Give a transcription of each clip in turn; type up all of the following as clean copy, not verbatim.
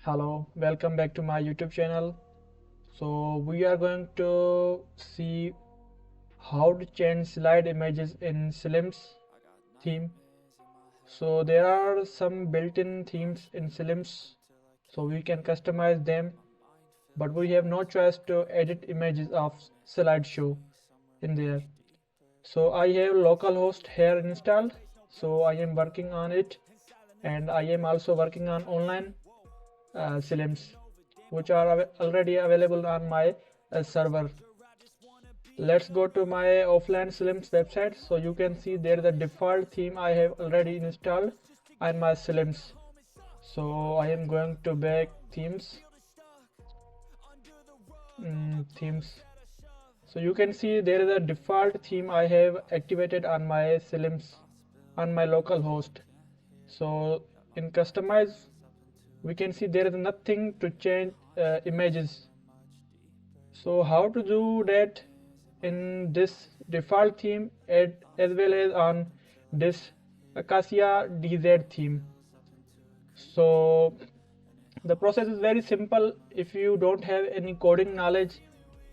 Hello, welcome back to my YouTube channel. So we are going to see how to change slide images in SLIMS theme. So there are some built-in themes in SLIMS, so we can customize them, but we have no choice to edit images of slideshow in there. So I have localhost here installed, so I am working on it, and I am also working on online SLIMS, which are already available on my server. Let's go to my offline SLIMS website, so you can see there the default theme I have already installed on my SLIMS. So I am going to back themes. So you can see there is a default theme I have activated on my SLIMS on my local host. So in customize, we can see there is nothing to change images. So how to do that in this default theme as well as on this Acacia DZ theme. So the process is very simple. If you don't have any coding knowledge,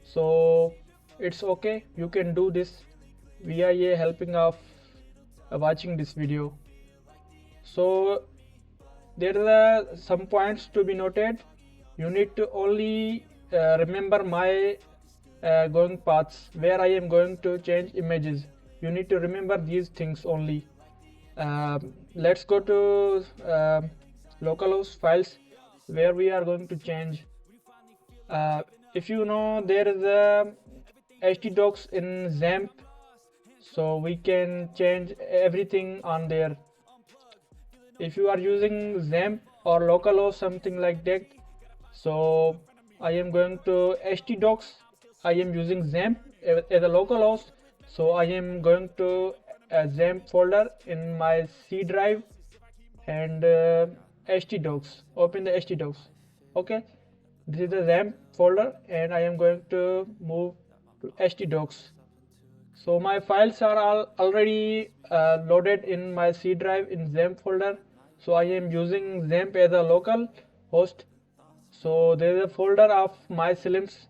so it's okay, you can do this via helping of watching this video. So there are some points to be noted. You need to only remember my going paths where I am going to change images. You need to remember these things only. Let's go to localhost files where we are going to change. If you know, there is a htdocs in XAMPP, so we can change everything on there. If you are using XAMPP or localhost, something like that, so I am going to htdocs. I am using XAMPP as a localhost, so I am going to a XAMPP folder in my C drive and htdocs. Open the htdocs. Okay, this is the XAMPP folder, and I am going to move to htdocs. So my files are all already loaded in my C drive in XAMPP folder. So I am using XAMPP as a local host. So there is a folder of my SLIMS.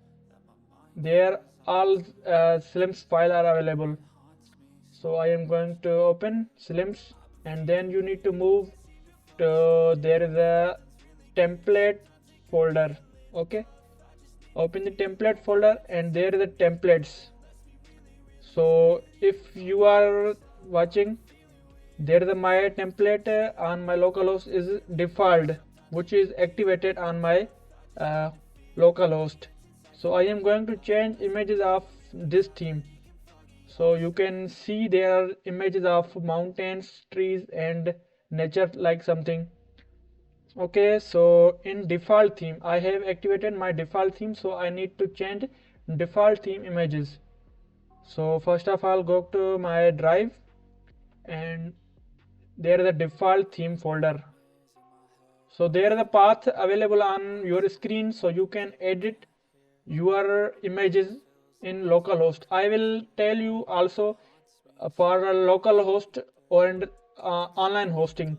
There all SLIMS file are available. So I am going to open SLIMS, and then you need to move to there is a template folder. Okay, open the template folder, and there is the templates. So if you are watching, there is my template on my localhost is default, which is activated on my localhost. So I am going to change images of this theme. So you can see there are images of mountains, trees, and nature like something. Okay, so in default theme, I have activated my default theme, so I need to change default theme images. So first of all, go to my drive, and there is a default theme folder. So there is a path available on your screen, so you can edit your images in localhost. I will tell you also for a localhost and online hosting.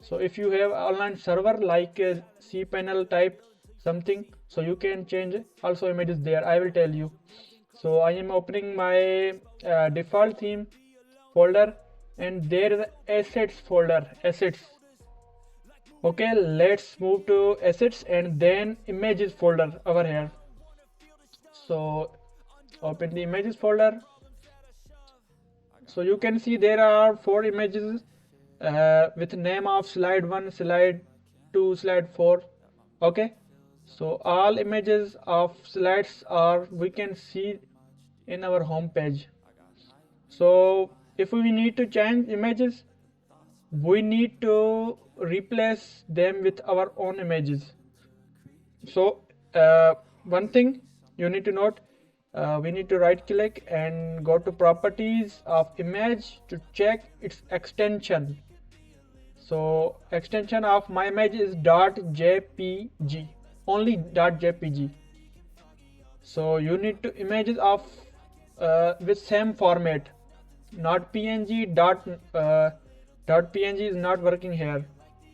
So if you have online server like cPanel type something, so you can change also images there. I will tell you. So I am opening my default theme folder, and there is assets folder, assets. Okay, let's move to assets and then images folder over here. So open the images folder. So you can see there are 4 images with name of slide 1, slide 2, slide 4. Okay, so all images of slides are we can see in our home page. So if we need to change images, we need to replace them with our own images. So one thing you need to note, we need to right click and go to properties of image to check its extension. So extension of my image is .jpg, only .jpg. So you need to images of with same format, not png. .png is not working here,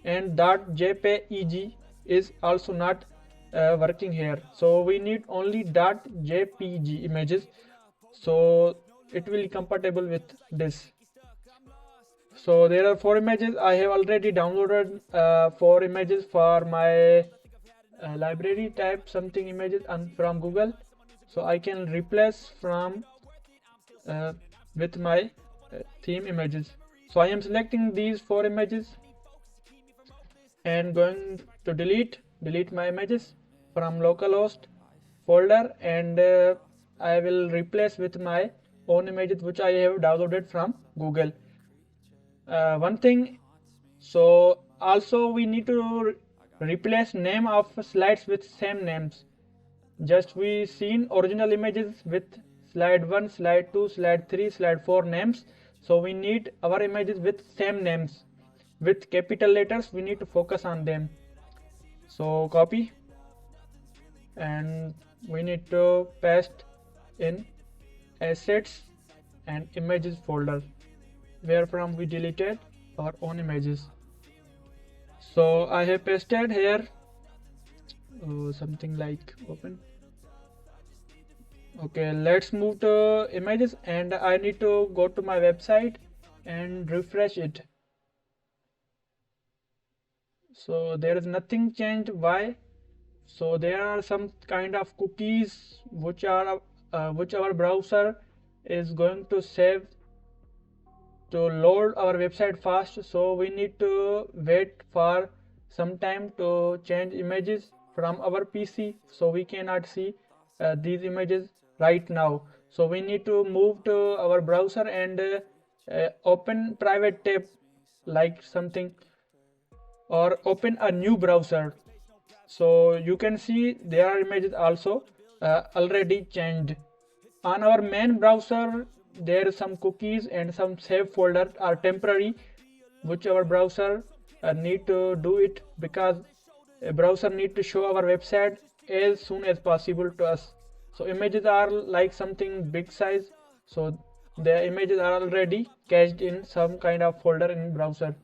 and .jpeg is also not working here. So we need only .jpg images, so it will be compatible with this. So there are 4 images. I have already downloaded 4 images for my library. Type something images from Google, so I can replace from with my theme images. So I am selecting these 4 images and going to delete my images from localhost folder, and I will replace with my own images which I have downloaded from Google. One thing, so also we need to replace name of slides with same names. Just we seen original images with slide 1, slide 2, slide 3, slide 4 names. So we need our images with same names with capital letters. We need to focus on them. So copy, and we need to paste in assets and images folder where from we deleted our own images. So I have pasted here something like open. Okay, let's move to images, and I need to go to my website and refresh it. So there is nothing changed. Why? So there are some kind of cookies which are which our browser is going to save to load our website fast. So we need to wait for some time to change images from our PC. So we cannot see these images right now. So we need to move to our browser and open private tab like something, or open a new browser. So you can see there are images also already changed. On our main browser there is some cookies and some save folder are temporary, which our browser need to do it, because a browser need to show our website as soon as possible to us. So images are like something big size, so the images are already cached in some kind of folder in browser.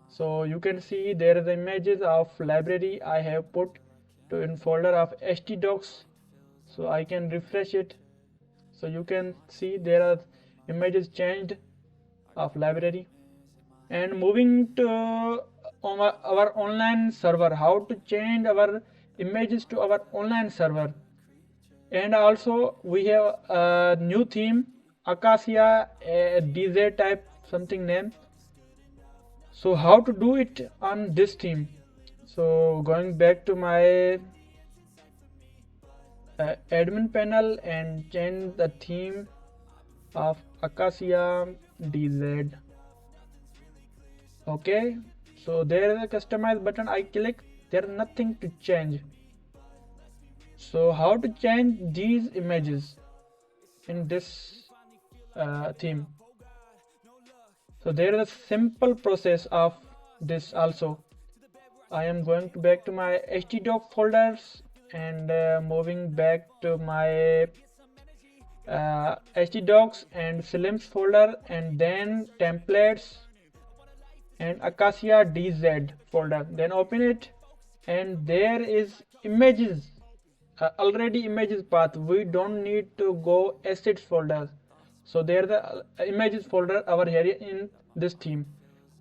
So you can see there is the images of library I have put to in folder of htdocs. So I can refresh it. So you can see there are images changed of library. And moving to our online server, how to change our images to our online server. And also we have a new theme, Acacia DZ type something name. So how to do it on this theme? So going back to my admin panel and change the theme of Acacia DZ. Okay, so there is a customize button. I click, there is nothing to change. So how to change these images in this theme? So there is a simple process of this also. I am going back to my htdoc folders and moving back to my htdocs and SLIMS folder, and then templates and Acacia DZ folder. Then open it, and there is images, already images path. We don't need to go assets folder. So there the images folder over here in this theme.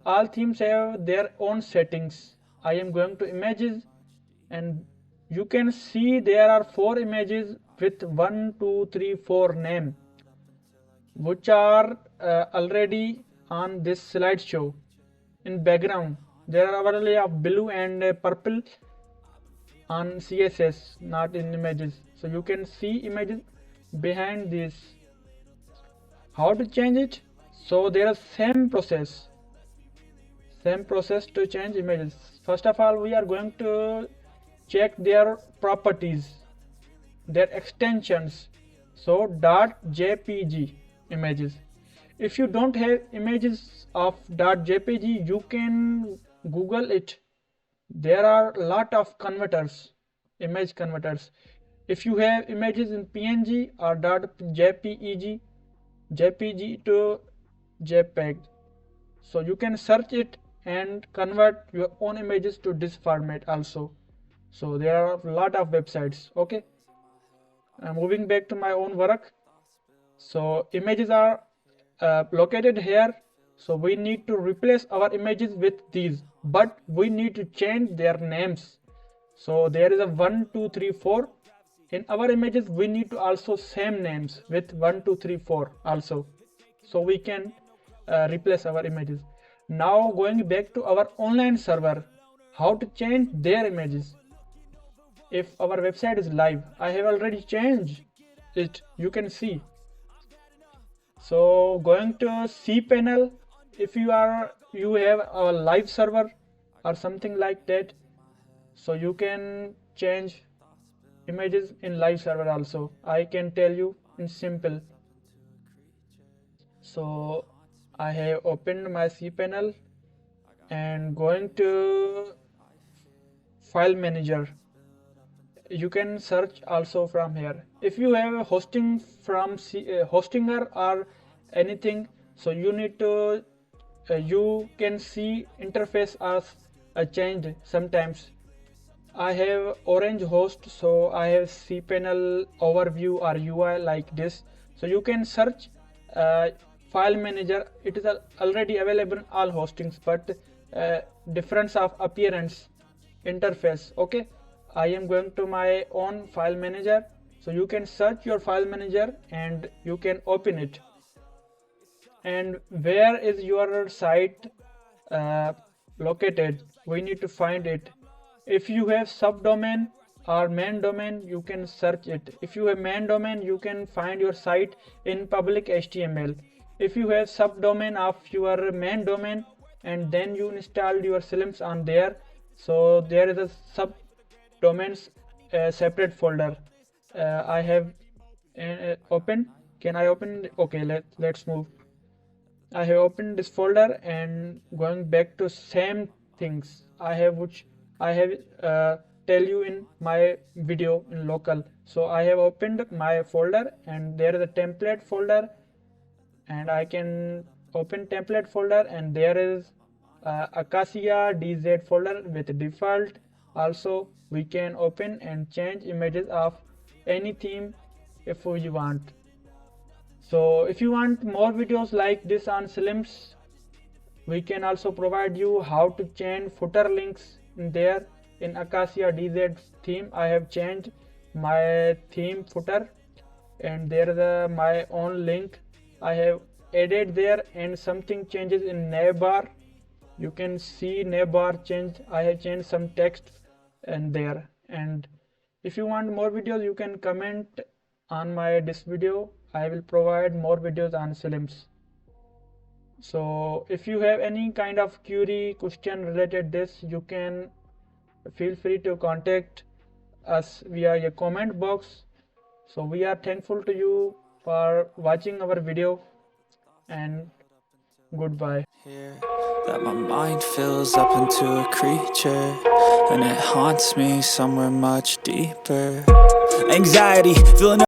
All themes have their own settings. I am going to images, and you can see there are 4 images with 1, 2, 3, 4 name, which are already on this slideshow. In background there are overlay of blue and purple on CSS, not in images. So you can see images behind this. How to change it? So there is same process to change images. First of all, we are going to check their properties, their extensions. So .jpg images. If you don't have images of .jpg, you can Google it. There are a lot of converters, image converters. If you have images in png or .jpeg to JPEG, so you can search it and convert your own images to this format also. So there are a lot of websites. Okay, moving back to my own work. So images are located here. So we need to replace our images with these, but we need to change their names. So there is a 1 2 3 4. In our images we need to also same names with 1 2 3 4 also, so we can replace our images. Now going back to our online server, how to change their images. If our website is live, I have already changed it, you can see. So going to cPanel, if you have a live server or something like that, so you can change images in live server also. I can tell you in simple. So I have opened my cPanel and going to file manager. You can search also from here. If you have a hosting from Hostinger or anything, so you need to you can see interface as changed sometimes. I have orange host, so I have cPanel overview or UI like this. So you can search file manager. It is already available in all hostings, but difference of appearance interface. Okay, I am going to my own file manager. So you can search your file manager and you can open it. And where is your site located? We need to find it. If you have subdomain or main domain, you can search it. If you have main domain, you can find your site in public HTML. If you have subdomain of your main domain and then you installed your SLIMS on there, so there is a subdomains separate folder. I have open. Can I open? Okay, let's move. I have opened this folder and going back to same things I have, which I have tell you in my video in local. So I have opened my folder and there is a template folder, and I can open template folder and there is Acacia DZ folder with default. Also we can open and change images of any theme if we want. So if you want more videos like this on SLIMS, we can also provide you how to change footer links in there. In Acacia DZ theme, I have changed my theme footer and there is my own link I have added there, and something changes in navbar. You can see navbar changed. I have changed some text in there. And if you want more videos, you can comment on this video. I will provide more videos on SLIMS. So if you have any kind of query, question related this, you can feel free to contact us via a comment box. So we are thankful to you for watching our video, and goodbye. That my mind fills up into a creature, and it haunts me somewhere much deeper. Anxiety, feeling